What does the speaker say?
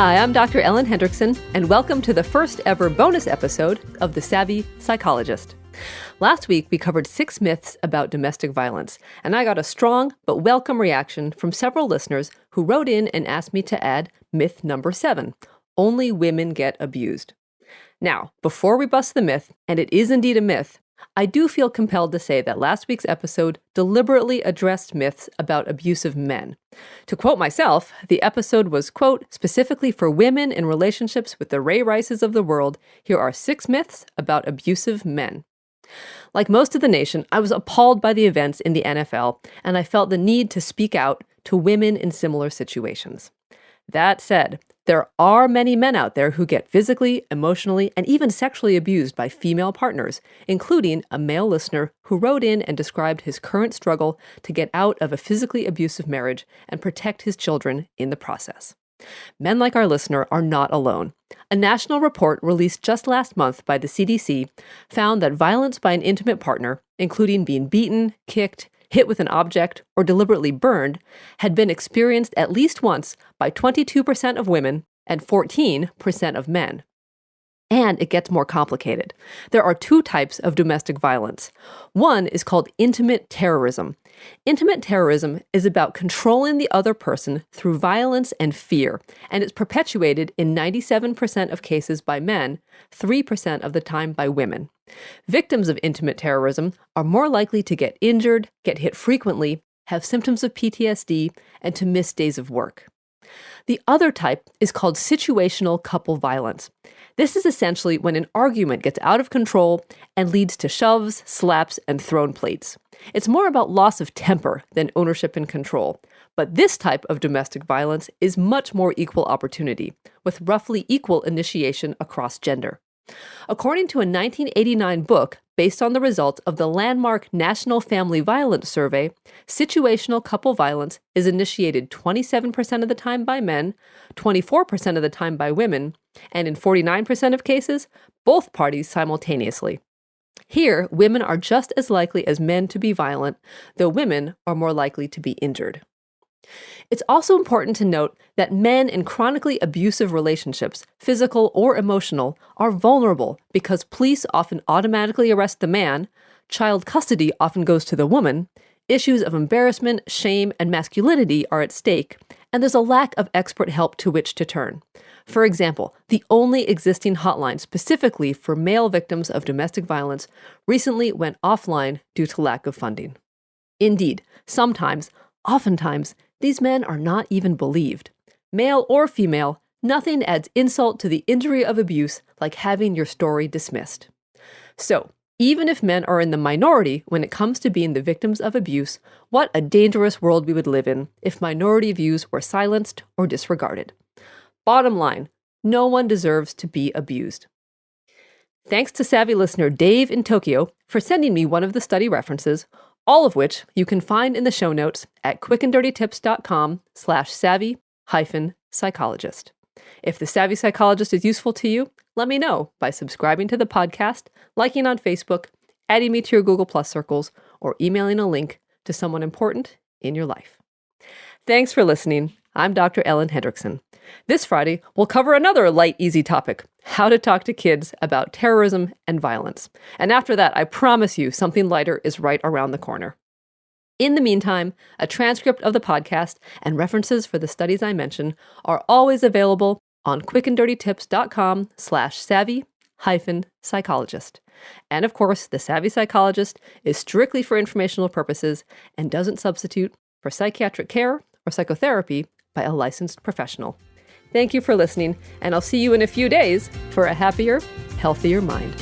Hi, I'm Dr. Ellen Hendrickson, and welcome to the first ever bonus episode of The Savvy Psychologist. Last week, we covered 6 myths about domestic violence, and I got a strong but welcome reaction from several listeners who wrote in and asked me to add myth number 7, only women get abused. Now, before we bust the myth, and it is indeed a myth, I do feel compelled to say that last week's episode deliberately addressed myths about abusive men. To quote myself, the episode was, quote, specifically for women in relationships with the Ray Rices of the world. Here are 6 myths about abusive men. Like most of the nation, I was appalled by the events in the NFL, and I felt the need to speak out to women in similar situations. That said, there are many men out there who get physically, emotionally, and even sexually abused by female partners, including a male listener who wrote in and described his current struggle to get out of a physically abusive marriage and protect his children in the process. Men like our listener are not alone. A national report released just last month by the CDC found that violence by an intimate partner, including being beaten, kicked, hit with an object, or deliberately burned, had been experienced at least once by 22% of women and 14% of men. And it gets more complicated. There are 2 types of domestic violence. One is called intimate terrorism. Intimate terrorism is about controlling the other person through violence and fear, and it's perpetuated in 97% of cases by men, 3% of the time by women. Victims of intimate terrorism are more likely to get injured, get hit frequently, have symptoms of PTSD, and to miss days of work. The other type is called situational couple violence. This is essentially when an argument gets out of control and leads to shoves, slaps, and thrown plates. It's more about loss of temper than ownership and control. But this type of domestic violence is much more equal opportunity, with roughly equal initiation across gender. According to a 1989 book based on the results of the landmark National Family Violence Survey, situational couple violence is initiated 27% of the time by men, 24% of the time by women, and in 49% of cases, both parties simultaneously. Here, women are just as likely as men to be violent, though women are more likely to be injured. It's also important to note that men in chronically abusive relationships, physical or emotional, are vulnerable because police often automatically arrest the man, child custody often goes to the woman, issues of embarrassment, shame, and masculinity are at stake, and there's a lack of expert help to which to turn. For example, the only existing hotline specifically for male victims of domestic violence recently went offline due to lack of funding. Indeed, oftentimes, these men are not even believed. Male or female, nothing adds insult to the injury of abuse like having your story dismissed. So, even if men are in the minority when it comes to being the victims of abuse, what a dangerous world we would live in if minority views were silenced or disregarded. Bottom line, no one deserves to be abused. Thanks to savvy listener Dave in Tokyo for sending me one of the study references, all of which you can find in the show notes at quickanddirtytips.com/savvy-psychologist. If the Savvy Psychologist is useful to you, let me know by subscribing to the podcast, liking on Facebook, adding me to your Google Plus circles, or emailing a link to someone important in your life. Thanks for listening. I'm Dr. Ellen Hendrickson. This Friday, we'll cover another light, easy topic, how to talk to kids about terrorism and violence. And after that, I promise you something lighter is right around the corner. In the meantime, a transcript of the podcast and references for the studies I mentioned are always available on quickanddirtytips.com/savvy-psychologist. And of course, the Savvy Psychologist is strictly for informational purposes and doesn't substitute for psychiatric care or psychotherapy by a licensed professional. Thank you for listening, and I'll see you in a few days for a happier, healthier mind.